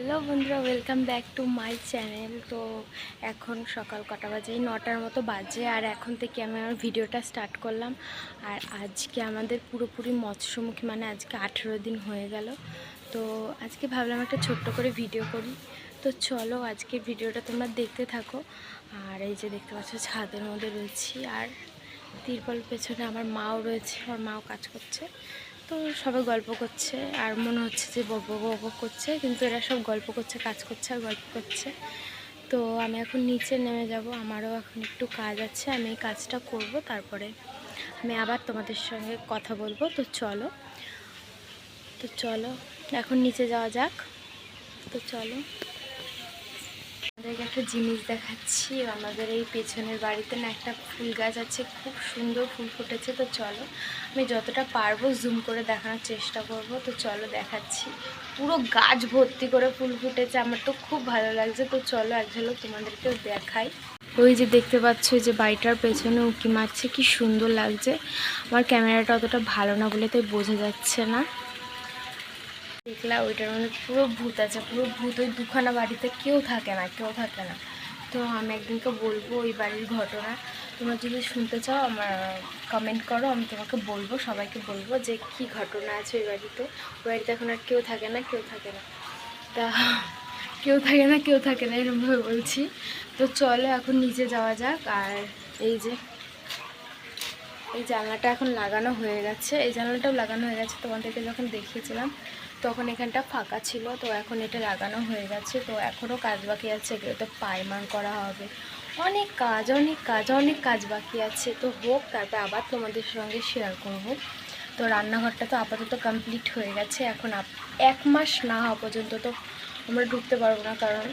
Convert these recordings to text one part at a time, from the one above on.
Hello বন্ধুরা, welcome back to my channel. তো এখন সকাল কটা বাজে, 9টার মতো বাজে। আর এখন থেকে আমি আমার ভিডিওটা স্টার্ট করলাম। আর আজকে আমাদের পুরোপুরি মৎস্যমুখী, মানে আজকে 18 দিন হয়ে গেল। তো আজকে ভাবলাম একটা ছোট্ট করে ভিডিও করি। তো চলো আজকের ভিডিওটা তোমরা দেখতে থাকো। আর এই যে দেখতে পাচ্ছ ছাদের মধ্যে রয়েছি, আর তিরপল পেছনে আমার মাও রয়েছে, আমার মাও কাজ করছে। তো সবাই গল্প করছে আর মনে হচ্ছে যে বক বক করছে, কিন্তু এরা সব গল্প করছে, কাজ করছে আর গল্প করছে। তো আমি এখন নিচে নেমে যাব, আমারও এখন একটু কাজ আছে, আমি এই কাজটা করব, তারপরে আমি আবার তোমাদের সঙ্গে কথা বলবো। তো চলো এখন নিচে যাওয়া যাক। তো চলো আমাদেরকে একটা জিনিস দেখাচ্ছি। আমাদের এই পেছনের বাড়িতে না একটা ফুল গাছ আছে, খুব সুন্দর ফুল ফুটেছে। তো চলো আমি যতটা পারবো জুম করে দেখানোর চেষ্টা করব। তো চলো দেখাচ্ছি, পুরো গাছ ভর্তি করে ফুল ফুটেছে, আমার তো খুব ভালো লাগছে। তো চলো এক ঝলক তোমাদেরকেও দেখাই। ওই যে দেখতে পাচ্ছ যে বাড়িটার পেছনে উঁকি মারছে, কি সুন্দর লাগছে। আমার ক্যামেরাটা অতটা ভালো না বলে তাই বোঝা যাচ্ছে না। দেখলাম ওইটার মধ্যে পুরো ভূত আছে, পুরো ভূত। ওই দুখানা বাড়িতে কেউ থাকে না। তো আমি একদিনকে বলবো ওই বাড়ির ঘটনা। তোমরা যদি শুনতে চাও আমার কমেন্ট করো, আমি তোমাকে বলবো, সবাইকে বলবো যে কি ঘটনা আছে ওই বাড়িতে। ওই বাড়িতে এখন আর কেউ থাকে না তা কেউ থাকে না এরকমভাবে বলছি। তো চলো এখন নিচে যাওয়া যাক। আর এই যে এই জানলাটা এখন লাগানো হয়ে গেছে, এই জানলাটাও লাগানো হয়ে গেছে। তোমাদেরকে যখন দেখিয়েছিলাম তখন এখানটা ফাঁকা ছিল, তো এখন এটা লাগানো হয়ে গেছে। তো এখনও কাজ বাকি আছে, এগুলোতে পাইমার করা হবে, অনেক কাজ বাকি আছে। তো হোক, তারপর আবার তোমাদের সঙ্গে শেয়ার করব। তো রান্নাঘরটা তো আপাতত কমপ্লিট হয়ে গেছে। এখন 1 মাস না হওয়া পর্যন্ত তো আমরা ঢুকতে পারবো না, কারণ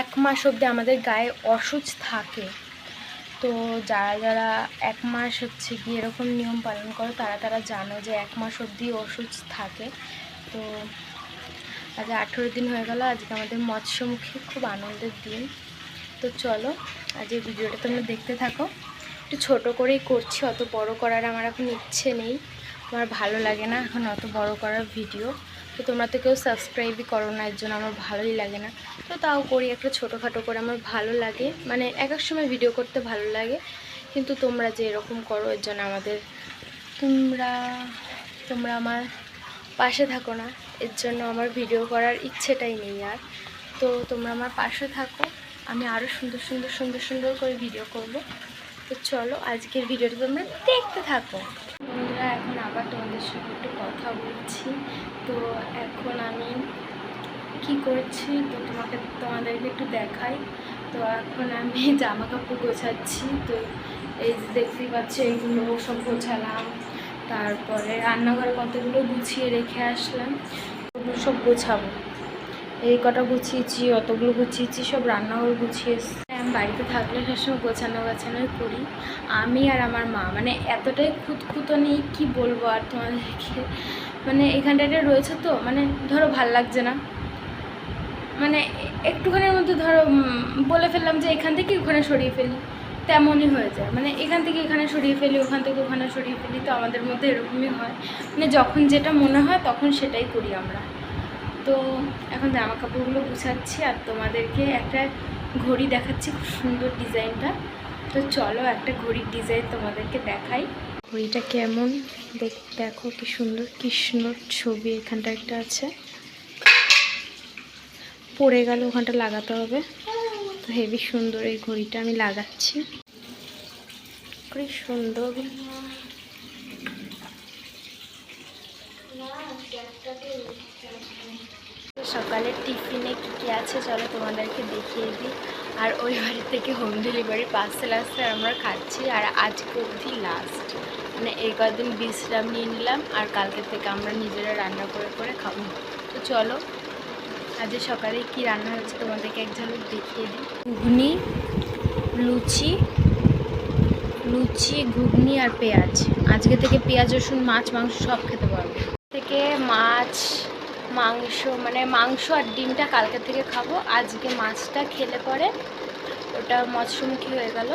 1 মাস অবধি আমাদের গায়ে অসুচ থাকে। তো যারা 1 মাস হচ্ছে গিয়ে এরকম নিয়ম পালন করো, তারা জানো যে 1 মাস অবধি ওষুধ থাকে। তো আজ 18 দিন হয়ে গেল, আজকে আমাদের মৎস্যমুখী, খুব আনন্দের দিন। তো চলো আজ এই ভিডিওটা তোমরা দেখতে থাকো। একটু ছোটো করেই করছি, অত বড় করার আমার এখন ইচ্ছে নেই, আমার ভালো লাগে না এখন অত বড় করার ভিডিও। তো তোমরা তো কেউ সাবস্ক্রাইবই করো না, এর জন্য আমার ভালোই লাগে না। তো তাও করি একটা ছোটোখাটো করে, আমার ভালো লাগে, মানে এক এক সময় ভিডিও করতে ভালো লাগে। কিন্তু তোমরা যে এরকম করো, এর জন্য তোমরা আমার পাশে থাকো না, এর জন্য আমার ভিডিও করার ইচ্ছেটাই নেই আর। তো তোমরা আমার পাশে থাকো, আমি আরও সুন্দর করে ভিডিও করব। তো চলো আজকের ভিডিওটা তোমরা দেখতে থাকো। বন্ধুরা এখন আবার তোমাদের সঙ্গে একটু কথা বলছি। তো এখন আমি কি করছি তো তোমাদেরকে একটু দেখাই। তো এখন আমি জামা কাপড় গোছাচ্ছি। তো এই যে দেখতেই পাচ্ছ, এইগুলো সব গোছালাম, তারপরে রান্নাঘরে কতগুলো গুছিয়ে রেখে আসলাম, ওগুলো সব গোছাবো। এই কটা গুছিয়েছি, অতগুলো গুছিয়েছি, সব রান্নাঘর গুছিয়েছি। আমি বাড়িতে থাকলে সবসময় গোছানোই করি, আমি আর আমার মা। মানে এতটাই খুঁতখুঁতনি, কি বলবো আর তোমাদেরকে। মানে এখানটাতে রয়েছে তো, মানে ধরো ভাল লাগছে না, মানে একটুখানির মধ্যে ধরো বলে ফেললাম যে এখান থেকে ওখানে সরিয়ে ফেলি, তেমনই হয়ে যায়। মানে এখান থেকে এখানে সরিয়ে ফেলি, ওখান থেকে ওখানে সরিয়ে ফেলি। তো আমাদের মধ্যে এরকমই হয়, মানে যখন যেটা মনে হয় তখন সেটাই করি আমরা। তো এখন জামা কাপড়গুলো গুছাচ্ছি আর তোমাদেরকে একটা ঘড়ি দেখাচ্ছি, খুব সুন্দর ডিজাইনটা। তো চলো একটা ঘড়ির ডিজাইন তোমাদেরকে দেখাই। ঘড়িটা কেমন দেখো, কি সুন্দর কৃষ্ণর ছবি এখানটা একটা আছে, পড়ে গেল, ওখানটা লাগাতে হবে। তো হেভি সুন্দর এই ঘড়িটা, আমি লাগাচ্ছি, খুবই সুন্দর। সকালের টিফিনে কী আছে চলো তোমাদেরকে দেখিয়ে দিই। আর ওই বাড়ি থেকে হোম ডেলিভারি পার্সেল আসছে, আর আমরা খাচ্ছি। আর আজকে অবধি লাস্ট, মানে এই কদিন বিশ্রাম নিয়ে নিলাম, আর কালকে থেকে আমরা নিজেরা রান্না করে খাবো। তো চলো আজ সকালে কি রান্না হচ্ছে তোমাদেরকে এক ঝলক দেখিয়ে দিই। লুচি ঘুগনি আর পেঁয়াজ। আজকে থেকে পেঁয়াজ রসুন মাছ মাংস সব খেতে পারবো। থেকে মাংস আর ডিমটা কালকে থেকে খাবো। আজকে মাছটা খেলে পরে ওটা মৎস্যমুখী হয়ে গেল।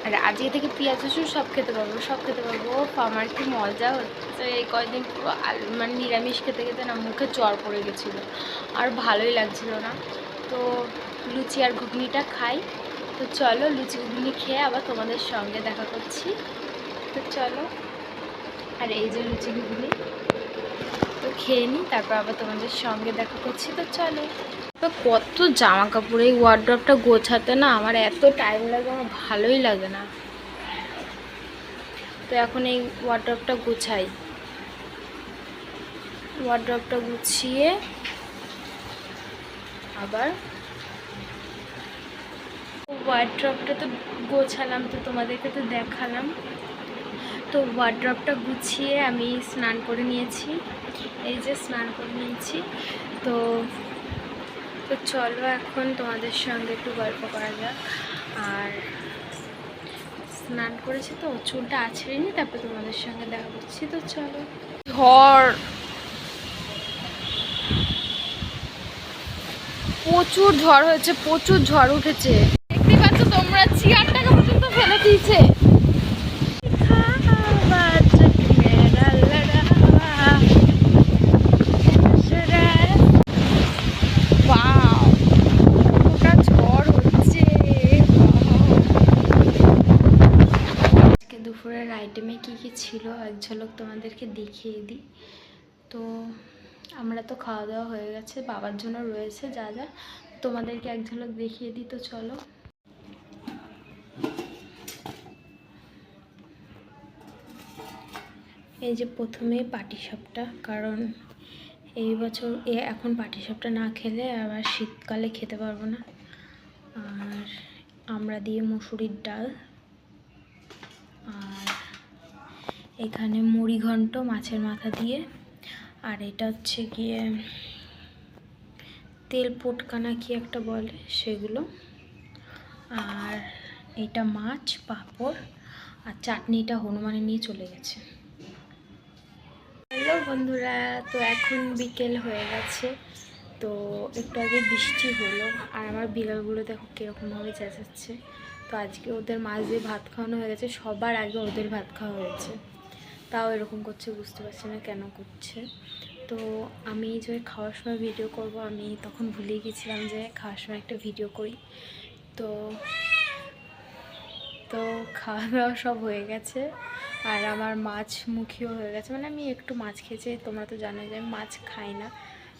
আর আজকে থেকে পেঁয়াজ রসুন সব খেতে পারবো, সব খেতে পারবো। আমার কি মজা হচ্ছে, এই কয়েকদিন পুরো মানে নিরামিষ খেতে খেতে না মুখে জ্বর পড়ে গেছিলো, আর ভালোই লাগছিল না। তো লুচি আর ঘুগনিটা খাই। তো চলো লুচি ঘুগনি খেয়ে আবার তোমাদের সঙ্গে দেখা করছি। তো চলো, আর এই যে লুচি ঘুগনি তো খেয়ে নিই, তারপর আবার তোমাদের সঙ্গে দেখা করছি। তো চলো। তো কত জামা কাপড়, এই ওয়ার্ড্রপটা গোছাতে না আমার এত টাইম লাগে, আমার ভালোই লাগে না। তো এখন এই ওয়ার্ড্রপটা গুছাই, ওয়ার্ড্রপটা গুছিয়ে আবার ওয়ার্ড্রপটা তো গোছালাম, তো তোমাদেরকে তো দেখালাম। তো ওয়ার্ড্রপটা গুছিয়ে আমি স্নান করে নিয়েছি, এই যে স্নান করে নিয়েছি। তো তো চলো এখন তোমাদের সঙ্গে একটু গল্প করা যাক। আর স্নান করেছি তো চুলটা আছড়ে নি, তারপর তোমাদের সঙ্গে দেখা করছি। তো চলো। ঝড়, প্রচুর ঝড় হয়েছে, প্রচুর ঝড় উঠেছে, দেখতে পাচ্ছ তোমরা। চেয়ারটাকে পর্যন্ত ফেলে দিয়েছে। দুপুরের আইটেমে কী কী ছিল এক ঝলক তোমাদেরকে দেখিয়ে দিই। তো আমরা তো খাওয়া দাওয়া হয়ে গেছে, বাবার জন্য রয়েছে যা যা, তোমাদেরকে এক ঝলক দেখিয়ে দিই। তো চলো। এই যে প্রথমে পাটিসাপটা, কারণ এই বছর এখন পাটিসাপটা না খেলে আবার শীতকালে খেতে পারবো না। আর আমরা দিয়ে মুসুরির ডাল, আর এখানে মুড়ি ঘন্ট মাছের মাথা দিয়ে, আর এটা হচ্ছে গিয়ে তেল পটকানা কি একটা বলে সেগুলো, আর এটা মাছ, পাঁপড়, আর চাটনিটা হনুমানে নিয়ে চলে গেছে। হ্যালো বন্ধুরা, তো এখন বিকেল হয়ে গেছে। তো একটু আগে বৃষ্টি হলো, আর আমার বিড়ালগুলো দেখো কীরকমভাবে চেঁচাচ্ছে। তো আজকে ওদের মাছ দিয়ে ভাত খাওয়ানো হয়ে গেছে, সবার আগে ওদের ভাত খাওয়া হয়েছে, তাও এরকম করছে, বুঝতে পারছি না কেন করছে। তো আমি যে খাওয়ার সময় ভিডিও করব, আমি তখন ভুলে গেছিলাম যে খাওয়ার সময় একটা ভিডিও করি। তো তো খাওয়া দাওয়া সব হয়ে গেছে, আর আমার মাছ মুখিও হয়ে গেছে। মানে আমি একটু মাছ খেয়েছি, তোমরা তো জানো যে আমি মাছ খাই না,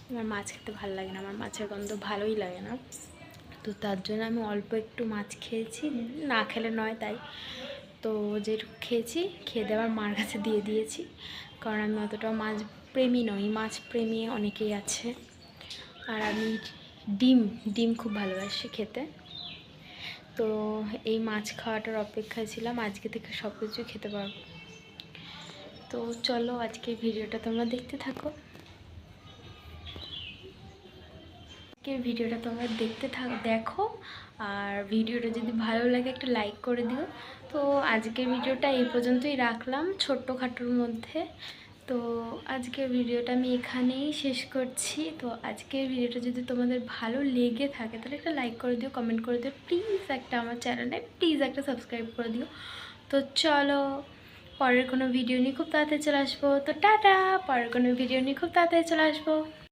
আমার মাছ খেতে ভালো লাগে না, আমার মাছের গন্ধ ভালোই লাগে না। তো তার জন্য আমি অল্প একটু মাছ খেয়েছি, না খেলে নয় তাই। তো যেটুকু খেয়েছি খেয়ে দেওয়ার মার কাছে দিয়ে দিয়েছি, কারণ আমি অতটা মাছ প্রেমী নই, মাছ প্রেমী অনেকেই আছে। আর আমি ডিম খুব ভালোবাসি খেতে। তো এই মাছ খাওয়াটার অপেক্ষায় ছিলাম, আজকে থেকে সব কিছু খেতে পারবো। তো চলো আজকের ভিডিওটা তোমরা দেখতে থাকো, ভিডিওটা তোমরা দেখো। আর ভিডিওটা যদি ভালো লাগে একটু লাইক করে দিও। তো আজকের ভিডিওটা এই পর্যন্তই রাখলাম, ছোট্টখাটোর মধ্যে। তো আজকের ভিডিওটা আমি এখানেই শেষ করছি। তো আজকের ভিডিওটা যদি তোমাদের ভালো লেগে থাকে তাহলে একটা লাইক করে দিও, কমেন্ট করে দিও, প্লিজ একটা আমার চ্যানেলে প্লিজ একটা সাবস্ক্রাইব করে দিও। তো চলো পরের কোনো ভিডিও নিয়ে খুব তাড়াতাড়ি চলে আসবো। তো টাটা, পরের কোনো ভিডিও নিয়ে খুব তাড়াতাড়ি চলে আসবো।